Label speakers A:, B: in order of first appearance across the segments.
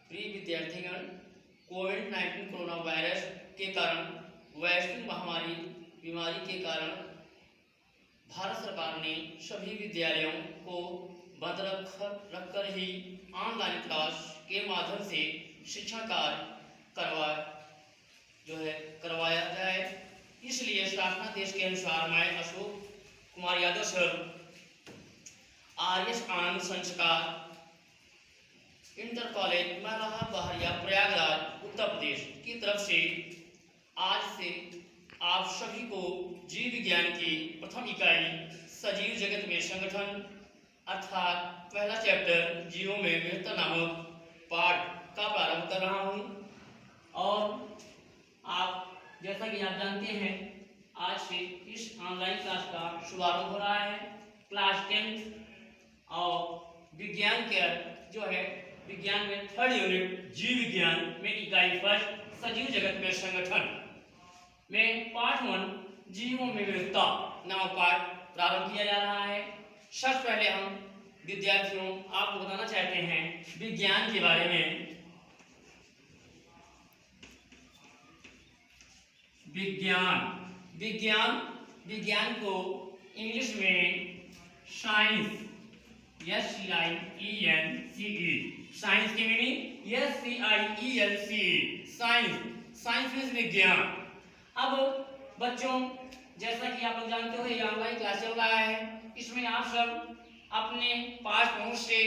A: प्रिय विद्यार्थीगण, कोविड-19 corona virus के कारण वैश्विक महामारी बीमारी के कारण भारत सरकार ने सभी विद्यालयों को बंद रखकर ही ऑनलाइन क्लास के माध्यम से शिक्षा कार्य करवाया जाए। इसलिए शासनादेश के अनुसार मैं अशोक कुमार यादव सर, आर्यस आनंद संस्कार इंटर कॉलेज मलाहा बहरिया प्रयागराज उत्तर प्रदेश की तरफ से आज से आप सभी को जीव विज्ञान की प्रथम इकाई सजीव जगत में संगठन अर्थात पहला चैप्टर जीवों में विविधता नामक पाठ का प्रारंभ कर रहा हूं। और आप जैसा कि आप जानते हैं, आज से इस ऑनलाइन क्लास का शुभारंभ हो रहा है। क्लास 10 और विज्ञान के विज्ञान में थर्ड यूनिट जीव विज्ञान में इकाई फर्स्ट सजीव जगत में संगठन में पार्ट 1 जीवों में विविधता नामक पाठ प्रारंभ किया जा रहा है। सबसे पहले हम विद्यार्थियों आपको बताना चाहते हैं विज्ञान के बारे में। विज्ञान को इंग्लिश में साइंस SCIENCE, साइंस की मीनिंग SCIENCE, साइंस मीन्स विज्ञान। अब बच्चों, जैसा कि आप लोग जानते हो, ये ऑनलाइन क्लास चल रहा है। इसमें आप सब अपने पास पहुंच से,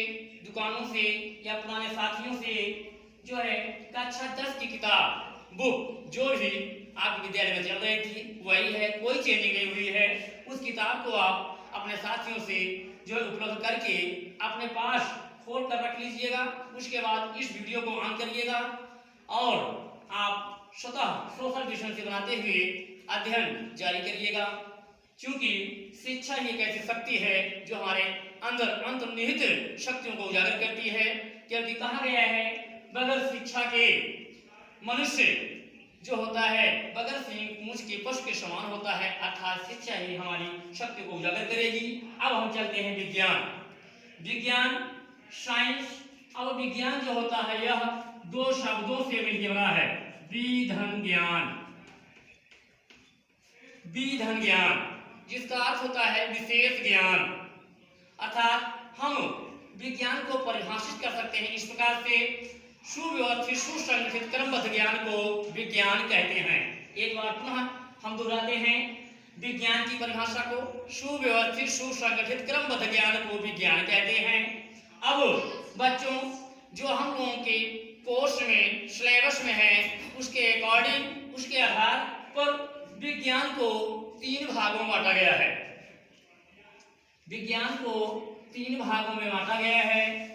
A: दुकानों से या पुराने साथियों से कक्षा 10 की किताब बुक जो भी आपके विद्यालय में चल रही थी वही है, कोई चेंजिंग नहीं हुई है। उस किताब को आप अपने साथियों से उपलब्ध करके अपने पास खोल कर रख लीजिएगा। उसके बाद इस वीडियो को ऑन करिएगा और आप स्वतः सोशल डिस्टेंस बनाते हुए अध्ययन जारी करिएगा, क्योंकि शिक्षा ही एक ऐसी शक्ति है जो हमारे अंदर अंतर्निहित शक्तियों को उजागर करती है। क्योंकि कहा गया है, बगैर शिक्षा के मनुष्य जो होता है बगैर सींग मूंछ के पशु के समान होता है, अर्थात शिक्षा ही हमारी शक्ति को उजागर करेगी। अब हम चलते हैं विज्ञान साइंस। अब विज्ञान जो होता है यह दो शब्दों से मिलकर बना है, विधन ज्ञान, जिसका अर्थ होता है विशेष ज्ञान। अर्थात हम विज्ञान को परिभाषित कर सकते हैं इस प्रकार से, सुव्यवस्थित सुसंगठित क्रमबद्ध ज्ञान को विज्ञान कहते हैं। एक बार पुनः हम दोहराते हैं विज्ञान की परिभाषा को, सुव्यवस्थित सुसंगठित क्रमबद्ध ज्ञान को विज्ञान कहते हैं। अब बच्चों, जो हम लोगों के कोर्स में सिलेबस में है, उसके अकॉर्डिंग, उसके आधार पर विज्ञान को 3 भागों में बांटा गया है। विज्ञान को 3 भागों में बांटा गया है।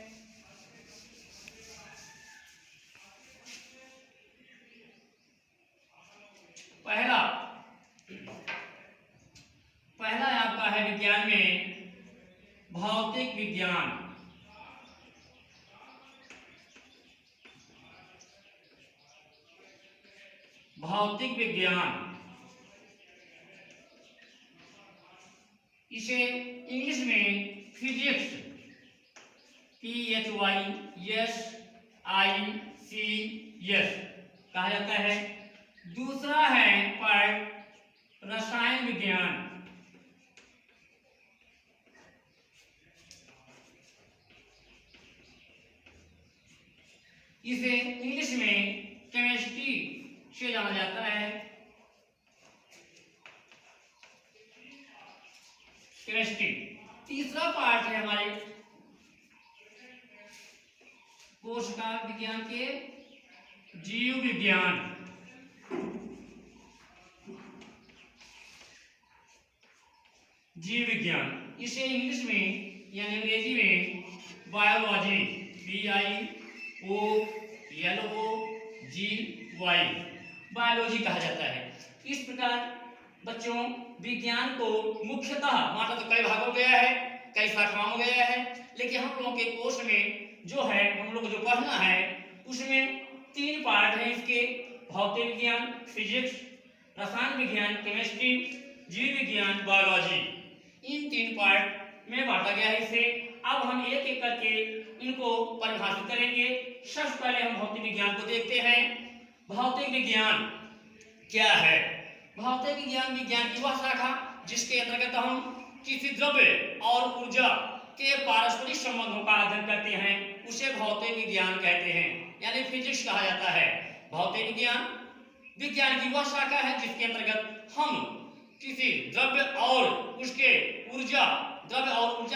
A: पहला आपका है विज्ञान में भौतिक विज्ञान। इसे इंग्लिश में फिजिक्स PHYSICS कहा जाता है। दूसरा है पार्ट रसायन विज्ञान। इसे इंग्लिश में केमिस्ट्री से जाना जाता है। केमिस्ट्री। तीसरा पार्ट है हमारे कोशिका विज्ञान के जीव विज्ञान। इसे इंग्लिश में यानी अंग्रेजी में बायोलॉजी बायोलॉजी कहा जाता है। इस प्रकार बच्चों, विज्ञान को मुख्यतः बांटा तो कई भागों गया है, कई शाखाओं में गया है, लेकिन हम लोगों के कोर्स में जो है, हम लोग को जो पढ़ना है उसमें 3 पार्ट हैं इसके, भौतिक विज्ञान फिजिक्स, रसायन विज्ञान केमिस्ट्री, जीव विज्ञान बायोलॉजी। इन 3 पार्ट में बांटा गया है इसे। अब हम एक एक करके इनको परिभाषित करेंगे। सबसे पहले हम भौतिक विज्ञान को देखते हैं। भौतिक विज्ञान क्या है? भौतिक विज्ञान की वह शाखा जिसके अंतर्गत हम किसी द्रव्य और ऊर्जा के पारस्परिक संबंधों का अध्ययन करते हैं, उसे भौतिक विज्ञान कहते हैं, यानी फिजिक्स कहा जाता है। भौतिक विज्ञान की वह शाखा है जिसके अंतर्गत हम किसी द्रव्य और ऊर्जा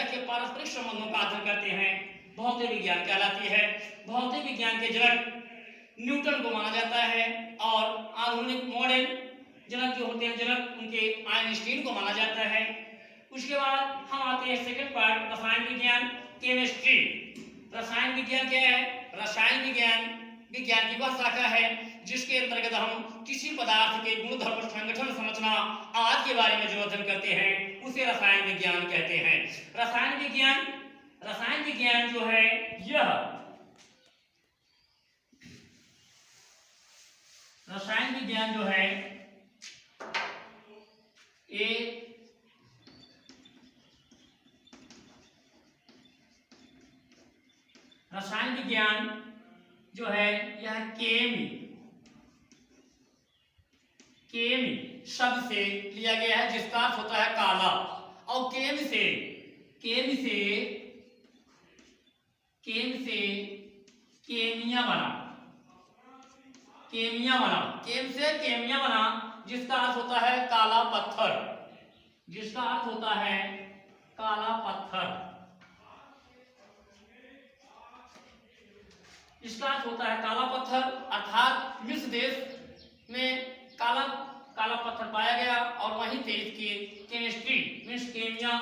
A: के पारस्परिक संबंधों का अध्ययन करते हैं, भौतिक विज्ञान कहलाती है। भौतिक विज्ञान के जनक न्यूटन को माना जाता है और आधुनिक मॉडर्न जनक जो होते हैं उनके आइंस्टीन को माना जाता है। उसके बाद हम आते हैं सेकंड पार्ट, रसायन विज्ञान, केमिस्ट्री। रसायन विज्ञान क्या है? रसायन विज्ञान की वह शाखा है जिसके अंतर्गत हम किसी पदार्थ के गुणधर्म, संगठन, संरचना आदि के बारे में जो अध्ययन करते हैं उसे रसायन विज्ञान कहते हैं। रसायन विज्ञान जो है रसायन विज्ञान जो है रसायन विज्ञान जो है यह केमी शब्द से लिया गया है जिसका अर्थ होता है काला, और केम से केमिया बना जिसका अर्थ होता है काला पत्थर, इसका अर्थ होता है काला पत्थर। अर्थात मिस्र देश में काला पत्थर पाया गया और वहीं से इसकी केमिस्ट्री मीन्स केमिया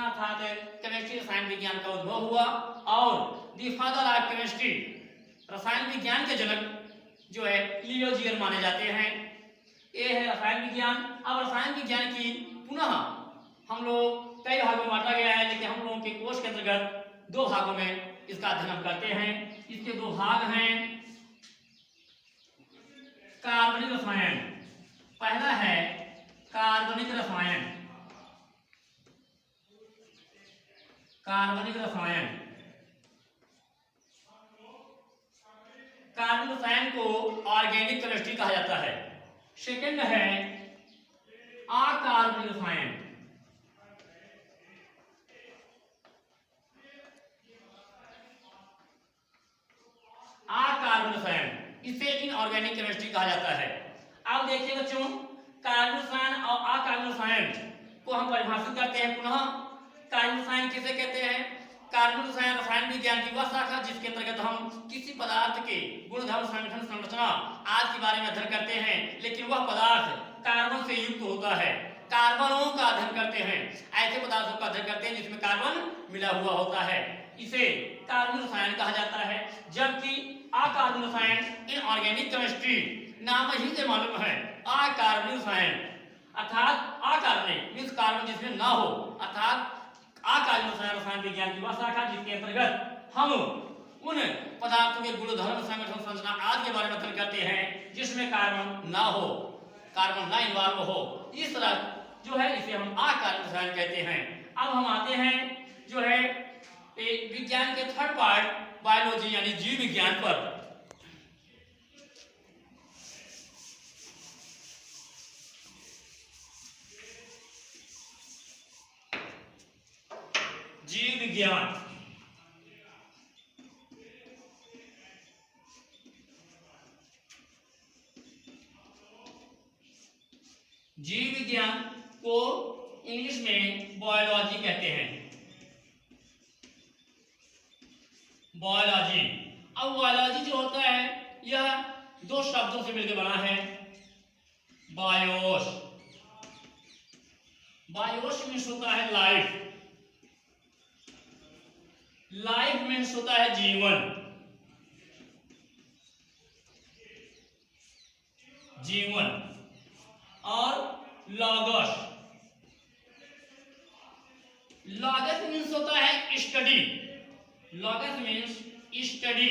A: अर्थात केमिस्ट्री रसायन विज्ञान का उद्भव हुआ। और दी फादर ऑफ केमिस्ट्री, रसायन विज्ञान के जनक जो है लियोजियर माने जाते हैं। ये है रसायन विज्ञान। अब रसायन विज्ञान की पुनः हम लोग कई भागों में बांटा गया है, लेकिन हम लोगों के कोर्स के अंतर्गत 2 भागों में इसका अध्ययन हम करते हैं। इसके 2 भाग हैं। कार्बनिक रसायन, पहला है कार्बनिक रसायन। कार्बनिक रसायन को ऑर्गेनिक केमिस्ट्री कहा जाता है। सेकंड है अकार्बनिक रसायन। अकार्बनिक रसायन इसे इनऑर्गेनिक केमिस्ट्री कहा जाता है। अब देखिए बच्चों, कार्बनिक रसायन और अकार्बनिक रसायन को हम परिभाषित करते हैं पुनः। कार्बनिक रसायन किसे कहते हैं? कार्बनिक रसायन रसायन विज्ञान की वह शाखा जिसके अंतर्गत हम किसी पदार्थ के गुणधर्म, संगठन, संरचना आदि के बारे में अध्ययन करते हैं, लेकिन वह पदार्थ कार्बन से युक्त होता है। कार्बनों का अध्ययन करते हैं, ऐसे पदार्थों का अध्ययन करते हैं जिसमें कार्बन मिला हुआ होता है, इसे कार्बनिक रसायन कहा जाता है। जबकि अकार्बनिक रसायन इनऑर्गेनिक केमिस्ट्री नाम ही से मालूम है। अकार्बनिक रसायन अर्थात अकार्बनिक मींस कार्बन जिसमें ना हो, अर्थात अकार्बनिक रसायन विज्ञान की वह शाखा जिसके अंतर्गत हम उन पदार्थों के गुणधर्म, संगठन, संरचना आदि के बारे में अध्ययन करते हैं जिसमें कार्बन ना हो, कार्बन ना इन्वॉल्व हो। इस तरह जो है इसे हम अकार्बनिक रसायन कहते हैं। अब हम आते हैं जो है विज्ञान के थर्ड पार्ट, बायोलॉजी यानी जीव विज्ञान पर। जीव विज्ञान को इंग्लिश में बायोलॉजी कहते हैं। बायोलॉजी, अब बायोलॉजी जो होता है यह 2 शब्दों से मिलकर बना है। बायोस मीन्स होता है लाइफ, लाइफ मीन्स होता है जीवन, और लॉगस मीन्स होता है स्टडी, लॉगस मीन्स स्टडी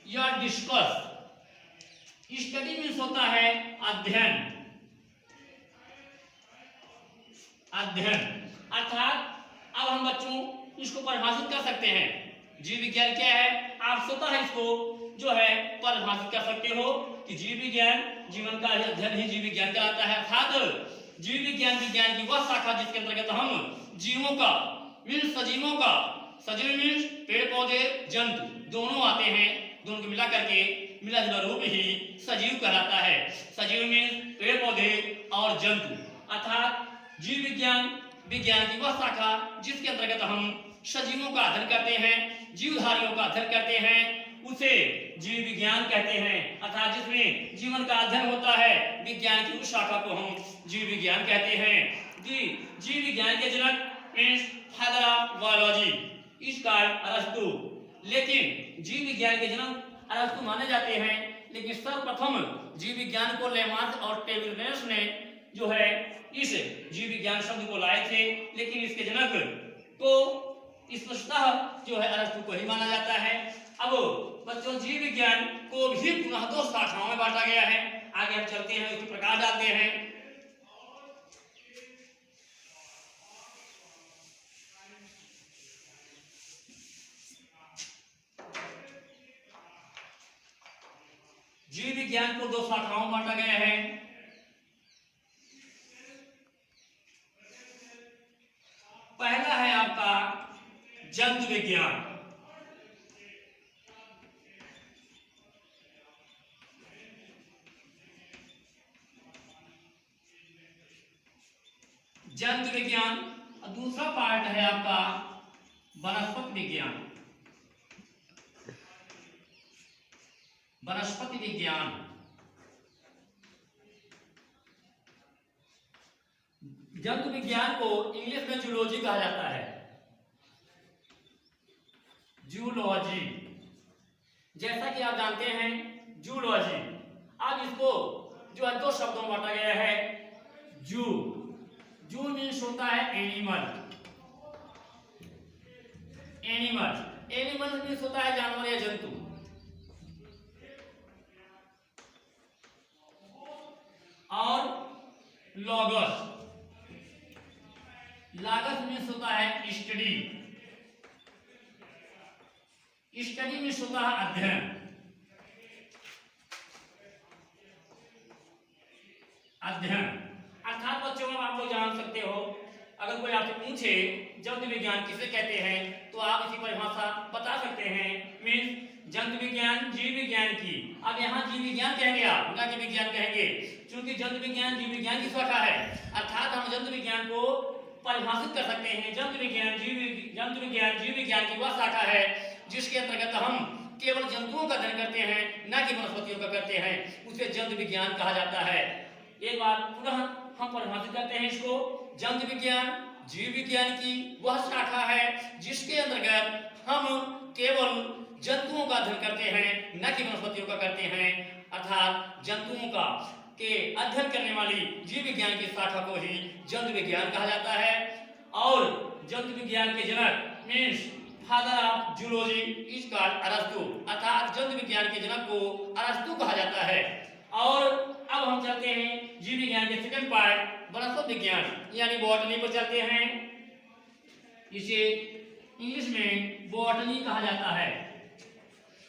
A: या डिस्कस, स्टडी मीन्स होता है अध्ययन, अर्थात अब हम बच्चों इसको परिभाषित कर सकते हैं। जीव विज्ञान क्या है, आप स्वतः इसको जो है परिभाषित कर सकते हो कि जीव विज्ञान जीवन का अध्ययन ही जीव विज्ञान कहलाता है। अर्थात जीव विज्ञान विज्ञान की वह शाखा जिसके अंतर्गत हम जीवों का मीन्स सजीवों का, सजीव मीन्स पेड़ पौधे जंतु दोनों आते हैं, दोनों को मिला करके मिला जुला रूप ही सजीव कहलाता है। सजीव मीन्स पेड़ पौधे और जंतु, अर्थात जीव विज्ञान विज्ञान की वह शाखा जिसके अंतर्गत हम सजीवों का अध्ययन करते हैं, जीवधारियों का अध्ययन करते हैं, उसे जीव विज्ञान कहते हैं। अर्थात जिसमें जीवन का अध्ययन होता है, विज्ञान की उस शाखा को हम जीव विज्ञान कहते हैं। जीव विज्ञान के जनक means father of biology is called अरस्तु। लेकिन जीव विज्ञान के जनक अरस्तु माने जाते हैं, लेकिन सर्वप्रथम जीव विज्ञान को लेमार्क और टेबिलनेस ने जो है इस जीव विज्ञान शब्द को लाए थे, लेकिन इसके जनक को स्पष्टतः जो है अरस्तु को ही माना जाता है। अब बच्चों जीव विज्ञान को भी पुनः दो शाखाओं में बांटा गया है। आगे हम चलते हैं, उसकी प्रकार डालते हैं। जीव विज्ञान को दो शाखाओं में बांटा गया है। पहला है आपका जंतु विज्ञान। जंतु विज्ञान और दूसरा पार्ट है आपका वनस्पति विज्ञान। वनस्पति विज्ञान जंतु विज्ञान को इंग्लिश में जूलॉजी कहा जाता है। जूलॉजी, जैसा कि आप जानते हैं जूलॉजी, अब इसको जो है दो शब्दों में बांटा गया है। जू मीन्स होता है एनिमल, एनिमल मीन्स होता है जानवर या जंतु। और लॉगस मीन्स होता है स्टडी मीन्स होता है अध्ययन। अर्थात बच्चों में आप लोग जान सकते हो, अगर कोई आपसे पूछे जंतु विज्ञान किसे कहते हैं तो आप इसी परिभाषा बता सकते हैं। मीन्स जंतु विज्ञान जीव विज्ञान की, अब यहाँ जीव विज्ञान कहेंगे आप, ना जीव विज्ञान कहेंगे, क्योंकि जंतु विज्ञान जीव विज्ञान की शाखा है। अर्थात हम जंतु विज्ञान को परिभाषित कर सकते हैं। जंतु विज्ञान जीव विज्ञान की वह शाखा है जिसके अंतर्गत हम केवल जंतुओं का अध्ययन करते हैं, न कि वनस्पतियों का करते हैं, उसे जंतु विज्ञान कहा जाता है। एक बार पुनः हम परिभाषित करते हैं इसको। जंतु विज्ञान जीव विज्ञान की वह शाखा है जिसके अंतर्गत हम केवल जंतुओं का अध्ययन करते हैं, न कि वनस्पतियों का करते हैं। अर्थात जंतुओं का के अध्ययन करने वाली जीव विज्ञान की शाखा को ही जंतु विज्ञान कहा जाता है। और जंतु विज्ञान के जनक means father of zoology is called अरस्तु, अर्थात जंतु विज्ञान के जनक को अरस्तु कहा जाता है। और अब हम चलते हैं जीव विज्ञान के सेकंड पार्ट वनस्पति विज्ञान यानी बॉटनी पर चलते हैं। इसे इंग्लिश में बॉटनी कहा जाता है।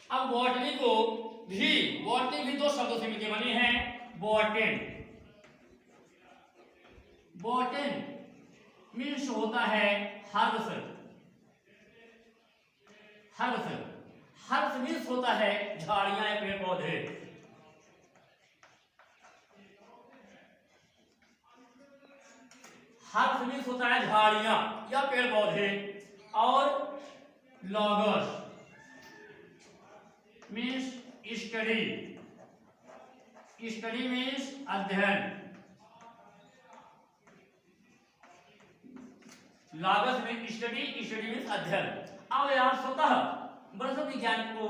A: अब बॉटनी भी दो शब्दों से मिलकर बनी है। बॉटन मीन्स होता है हर्ष मीन्स होता है झाड़ियां या पेड़ पौधे। हर्ष मीन्स होता है झाड़ियां या पेड़ पौधे। और लॉगस मीन्स स्टडी मीन्स अध्ययन। लागस में स्टडी मीन्स अध्ययन। अब यार स्वतः वनस्पति विज्ञान को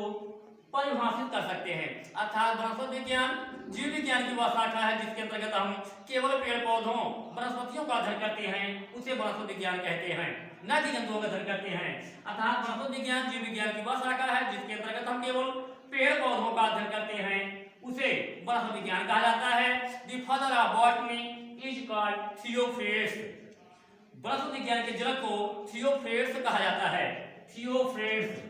A: परिभाषित कर सकते हैं। अर्थात वनस्पति विज्ञान जीव विज्ञान की वह शाखा है जिसके अंतर्गत हम केवल पेड़ पौधों वनस्पतियों का अध्ययन करते हैं, उसे वनस्पति विज्ञान कहते हैं, न कि जंतुओं का अध्ययन करते हैं। अर्थात वनस्पति विज्ञान जीव विज्ञान की वह शाखा है जिसके अंतर्गत हम केवल पेड़ पौधों का अध्ययन करते हैं, उसे वनस्पति विज्ञान कहा जाता है। The father of botany is called Theophrastus. वनस्पति विज्ञान के जनक को थियोफ्रेट्स कहा जाता है। थियोफ्रेट्स।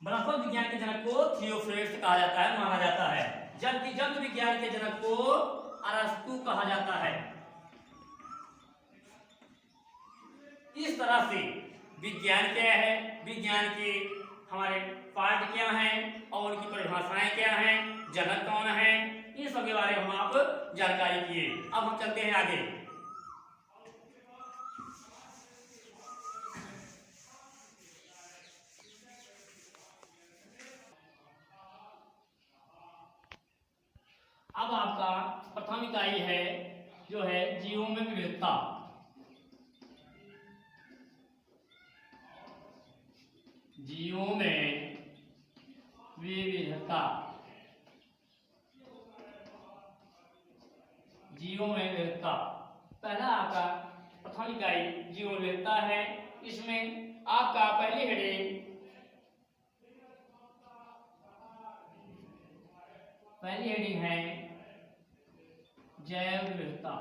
A: वनस्पति विज्ञान के जनक को थियोफ्रेट्स कहा जाता है, माना जाता है। जबकि जंतु विज्ञान के जनक को अरस्तु कहा जाता है। इस तरह से विज्ञान क्या है, विज्ञान के हमारे पार्ट क्या हैं और उनकी परिभाषाएं क्या हैं, जनक कौन है, इन सब के बारे में हम आप जानकारी किए। अब हम चलते हैं आगे। अब आपका प्रथम इकाई है जो है जीवों में विविधता। जीवों में विविधता। जीवों में विविधता पहला आपका प्रथम इकाई जीव में विविधता है। इसमें आपका पहली हेडिंग है जैव विविधता।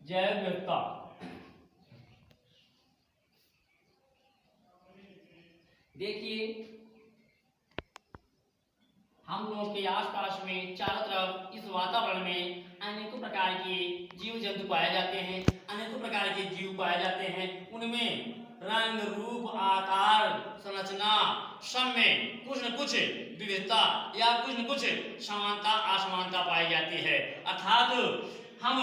A: जैव विविधता देखिए, हम लोगों के आसपास में चारों तरफ इस वातावरण में अनेकों प्रकार के जीव जंतु पाए जाते हैं, अनेकों प्रकार के जीव पाए जाते हैं। उनमें रंग, रूप, आकार, संरचना सब में कुछ न कुछ विविधता या कुछ न कुछ समानता असमानता पाई जाती है। अर्थात हम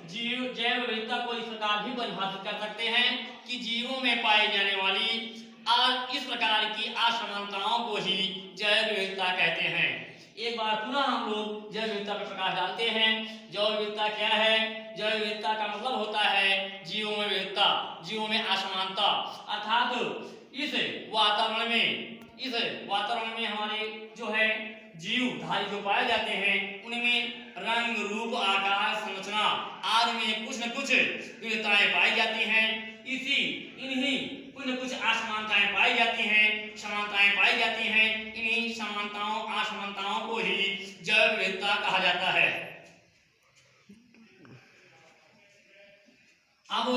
A: जीव जैव विविधता को इस प्रकार भी परिभाषित कर सकते हैं कि जीवों में पाई जाने वाली और इस प्रकार की असमानताओं को ही जैव विविधता कहते हैं। एक बार पुनः हम लोग जैव विविधता पर प्रकाश डालते हैं। जैव विविधता क्या है? जैव विविधता का मतलब होता है जीवों में विविधता, जीवों में असमानता। अर्थात इस वातावरण में हमारे जो है जीवधारी जो पाए जाते हैं उनमें रंग, रूप, आकार, संरचना आदि में कुछ न कुछ विविधताएं पाई जाती हैं। इन्हीं कुछ न कुछ असमानताएं पाई जाती हैं, समानताएं पाई जाती हैं। इन्हीं समानताओं असमानताओं को ही जैव विविधता कहा जाता है। अब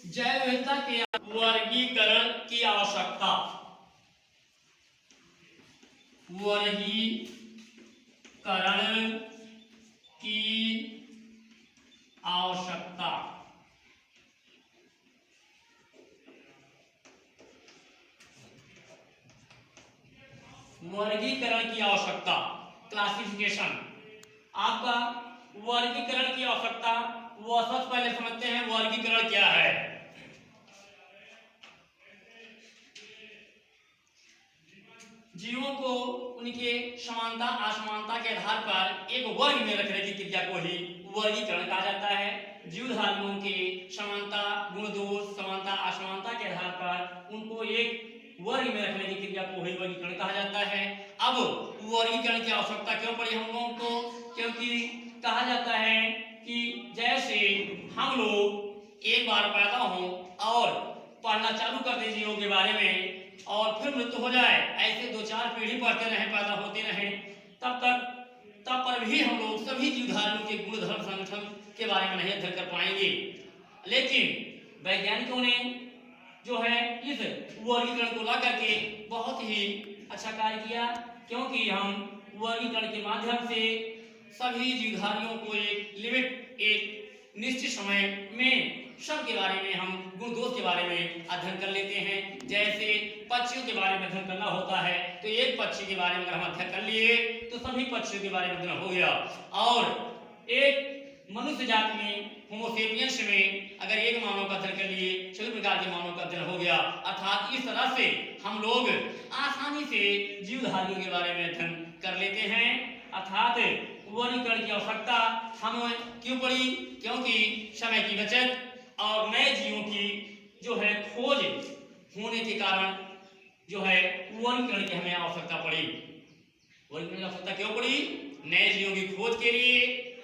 A: जैव विविधता के वर्गीकरण की आवश्यकता। वर्गीकरण की आवश्यकता। वर्गीकरण की आवश्यकता, क्लासिफिकेशन। आपका वर्गीकरण की आवश्यकता, वो सबसे पहले समझते हैं वर्गीकरण क्या है। जीवों को उनके समानता असमानता के आधार पर एक वर्ग में रखने की क्रिया को ही वर्गीकरण कहा जाता है। जीवधारियों के समानता, गुण दोष, समानता असमानता के आधार पर उनको एक वर्ग में रखने की क्रिया को ही वर्गीकरण कहा जाता है। अब वर्गीकरण की आवश्यकता क्यों पड़ी हम लोगों को? क्योंकि कहा जाता है कि जैसे हम लोग एक बार पैदा हों और पढ़ना चालू कर दें जीवों के बारे में और फिर मृत्यु हो जाए, ऐसे 2-4 पीढ़ी पढ़ते रहें, पैदा होते रहें, तब पर भी हम लोग सभी जीवधारियों के गुण, धर्म, संगठन के बारे में नहीं अध्ययन कर पाएंगे। लेकिन वैज्ञानिकों ने जो है इस वर्गीकरण को ला करके बहुत ही अच्छा कार्य किया, क्योंकि हम वर्गीकरण के माध्यम से सभी जीवधारियों को एक लिमिट, एक निश्चित समय में सब के बारे में हम गुण दोष के बारे में अध्ययन कर लेते हैं। जैसे पक्षियों के बारे में अध्ययन करना होता है तो एक पक्षी के बारे में अगर हम अध्ययन कर लिए तो सभी पक्षियों के बारे में अध्ययन हो गया। और एक मनुष्य जाति में, होमोसेपियंस में अगर एक मानव का अध्ययन कर लिए, सभी प्रकार के मानव का अध्ययन हो गया। अर्थात इस तरह से हम लोग आसानी से जीवधारियों के बारे में अध्ययन कर लेते हैं। अर्थात वर्गीकरण की आवश्यकता हमें क्यों पड़ी? क्योंकि समय की बचत और नए जीवों की जो है खोज होने के कारण जो है वर्गीकरण की हमें आवश्यकता पड़ी। वर्गीकरण की आवश्यकता क्यों पड़ी? नए जीवों की खोज के लिए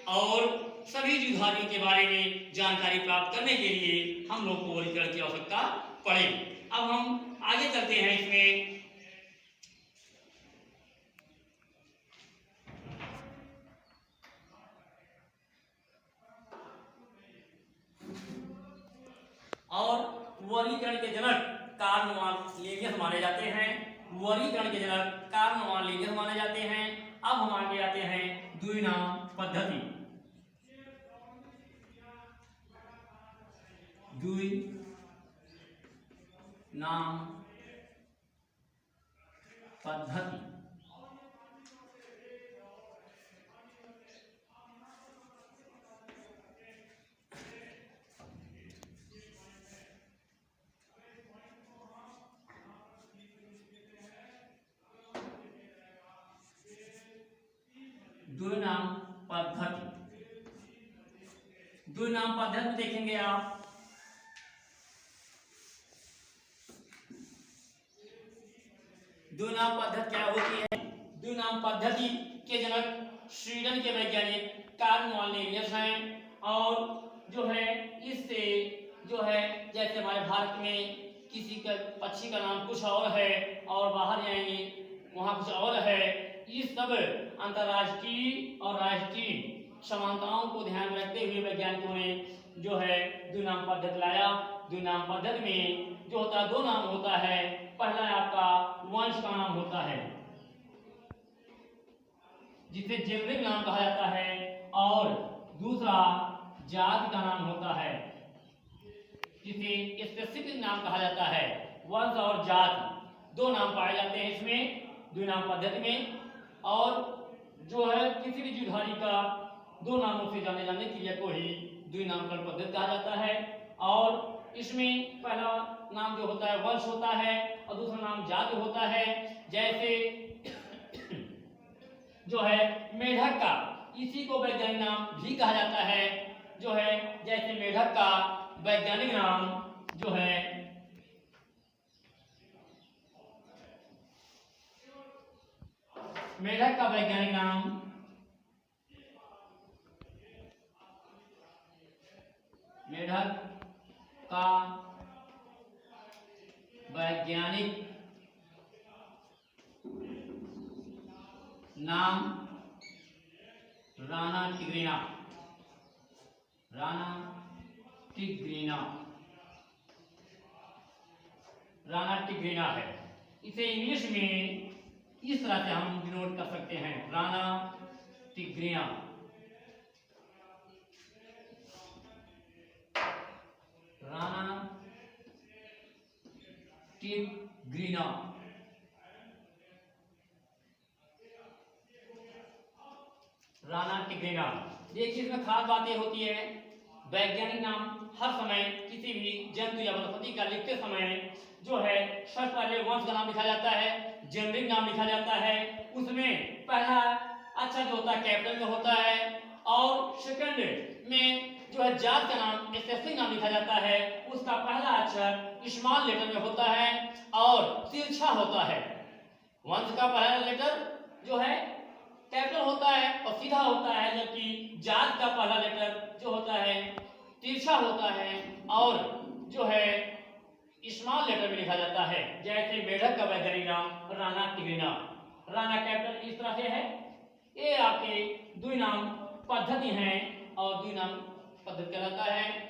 A: और सभी जीवधारियों के बारे में जानकारी प्राप्त करने के लिए हम लोग को वर्गीकरण की आवश्यकता पड़े। अब हम आगे चलते हैं इसमें। और वर्गीकरण के जनक कार्ल लिनियस माने जाते हैं। वर्गीकरण के जनक कार्ल लिनियस माने जाते हैं। अब हम आगे आते हैं द्विनाम पद्धति। द्विनाम पद्धति द्विनाम पद्धति द्विनाम पद्धति में देखेंगे आप द्विनाम पद्धति क्या होती है। द्विनाम पद्धति के जनक स्वीडन के वैज्ञानिक कार्ल लिनियस हैं। और जो है इससे जो है जैसे हमारे भारत में किसी का पक्षी का नाम कुछ और है और बाहर जाएंगे वहां कुछ और है। इस सब अंतर्राष्ट्रीय और राष्ट्रीय समानताओं को ध्यान में रखते हुए वैज्ञानिकों ने जो है द्विनाम पद्धति लाया। द्विनाम पद्धति में जो होता है दो नाम होता है। पहला आपका वंश का नाम होता है जिसे जेनरिक नाम कहा जाता है, और दूसरा जाति का नाम होता है जिसे स्पेसिफिक नाम कहा जाता है। वंश और जाति दो नाम पाए जाते हैं इसमें द्विनाम पद्धति में। और जो है किसी भी जीवधारी का दो नामों से जाने जाने की क्रिया को ही द्विनामकरण पद्धति कहा जाता है। और इसमें पहला नाम जो होता है वंश होता है और दूसरा नाम जाति होता है। जैसे जो है मेढक का, इसी को वैज्ञानिक नाम भी कहा जाता है। जो है जैसे मेढक का वैज्ञानिक नाम जो है मेढक का वैज्ञानिक नाम मेढक का वैज्ञानिक नाम राना टिग्रिना है। इसे इंग्लिश में इस तरह से हम डिनोट कर सकते हैं राना टिग्रिना। राना टिग्रिना। देखिए इसमें खास बातें होती है। वैज्ञानिक नाम हर समय किसी भी जंतु या वनस्पति का लिखते समय जो है सबसे पहले वंश का नाम लिखा जाता है, जेनरिक नाम लिखा जाता है। उसमें पहला अक्षर जो होता है कैपिटल में होता है और सेकंड में जो है जात का नाम स्पेसिफिक नाम लिखा जाता है। उसका पहला अक्षर स्मॉल लेटर में होता है और तिरछा होता है। वंश का पहला लेटर जो है कैपिटल होता है और सीधा होता है, जबकि जात का पहला लेटर जो होता है तिरछा होता है और जो है स्मॉल लेटर में लिखा जाता है। जैसे मेढक का वैज्ञानिक नाम राना टिग्रिना। राना कैपिटल इस तरह से है। ये आपके द्विनाम पद्धति हैं और द्विनाम पद्धति कहलाता है।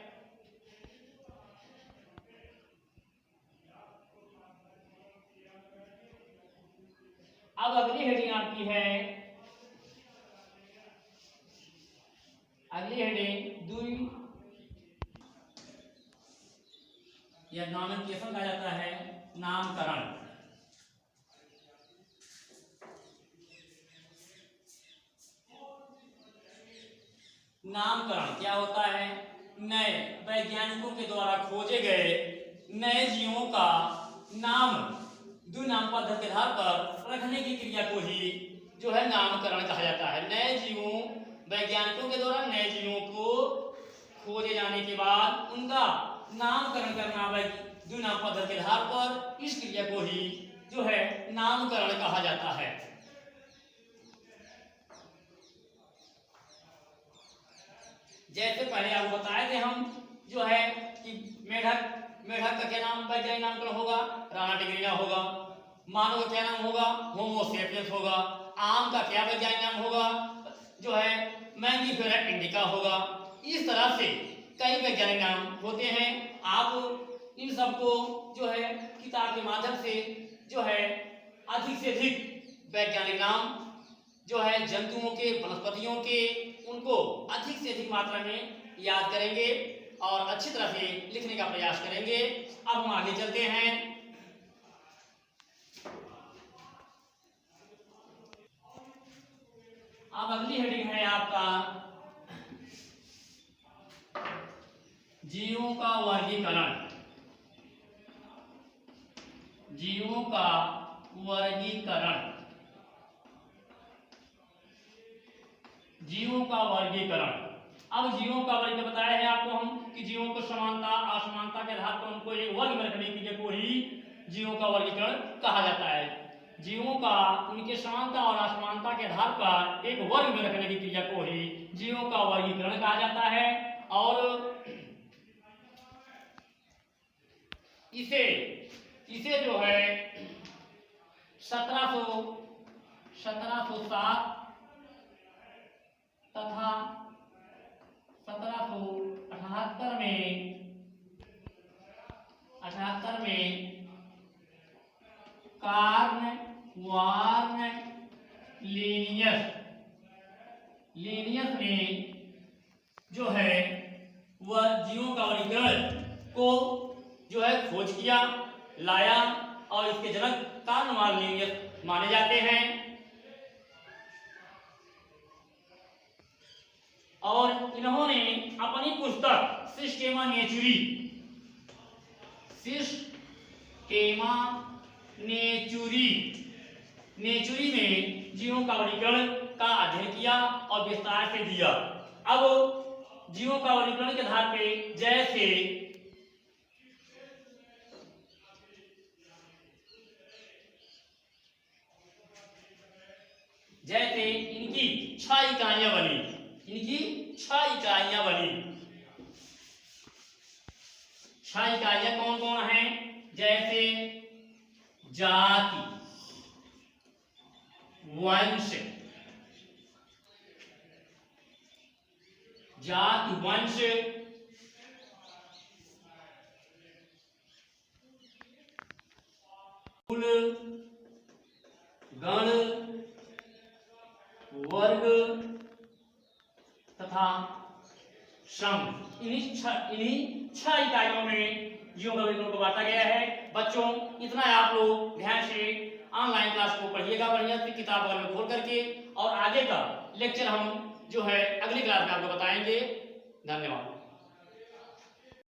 A: अब अगली हेडिंग आपकी है, अगली हेडिंग द्वि या नॉमेनक्लेचर कहा जाता है, नामकरण। नामकरण क्या होता है? नए वैज्ञानिकों के द्वारा खोजे गए नए जीवों का नाम द्विनाम पद्धति के आधार पर रखने की क्रिया को ही जो है नामकरण कहा जाता है। नए जीवों वैज्ञानिकों के द्वारा नए जीवों को खोजे जाने के बाद उनका नामकरण करना द्विनाम पद्धति के आधार पर, इस क्रिया को ही जो है नामकरण कहा जाता है। जैसे पहले आपको बताए थे हम जो है कि मेढक, मेढक का क्या नाम वैज्ञानिक नामकरण होगा, राणा टिग्रिना होगा। मानव का क्या नाम होगा, होमो सेपियंस होगा। आम का क्या वैज्ञानिक नाम होगा, जो है मैंगीफेरा इंडिका होगा। इस तरह से कई वैज्ञानिक नाम होते हैं। आप इन सबको जो है किताब के माध्यम से जो है अधिक से अधिक वैज्ञानिक नाम जो है जंतुओं के, वनस्पतियों के, उनको अधिक से अधिक मात्रा में याद करेंगे और अच्छी तरह से लिखने का प्रयास करेंगे। अब हम आगे चलते हैं। अब अगली हेडिंग है आपका जीवों का वर्गीकरण। जीवों का वर्गीकरण। जीवों का वर्गीकरण। अब जीवों का वर्ग बताया है आपको हम कि जीवों को समानता असमानता के आधार पर उनको एक वर्ग में रखने की क्रिया को ही जीवों का वर्गीकरण कहा जाता है। जीवों का उनके समानता और असमानता के आधार पर एक वर्ग में रखने की क्रिया को ही जीवों का वर्गीकरण कहा जाता है। और इसे जो है 1707 तथा 1778 में कार्न वार्न लीनियस ने जो है वह जीवों का वर्गीकरण को जो है खोज किया, लाया और इसके जनक कार्न वार्न लीनियस माने जाते हैं। और इन्होंने अपनी पुस्तक सिस्टेमा नेचुरी में जीवों का वर्गीकरण का अध्ययन किया और विस्तार से दिया। अब जीवों का वर्गीकरण के आधार पे जैसे इनकी 6 इकाइयां बनी। इनकी 6 इकाइयां बनी। 6 इकाइयां कौन कौन हैं? जैसे जाति, वंश, कुल, गण, वर्ग तथा सम। इन्हीं 6 इकाइयों में जीवों का वर्गीकरण को बांटा गया है। बच्चों इतना आप लोग ध्यान से ऑनलाइन क्लास को पढ़िएगा बढ़िया से किताब में खोल करके, और आगे का लेक्चर हम जो है अगली क्लास में आपको बताएंगे। धन्यवाद।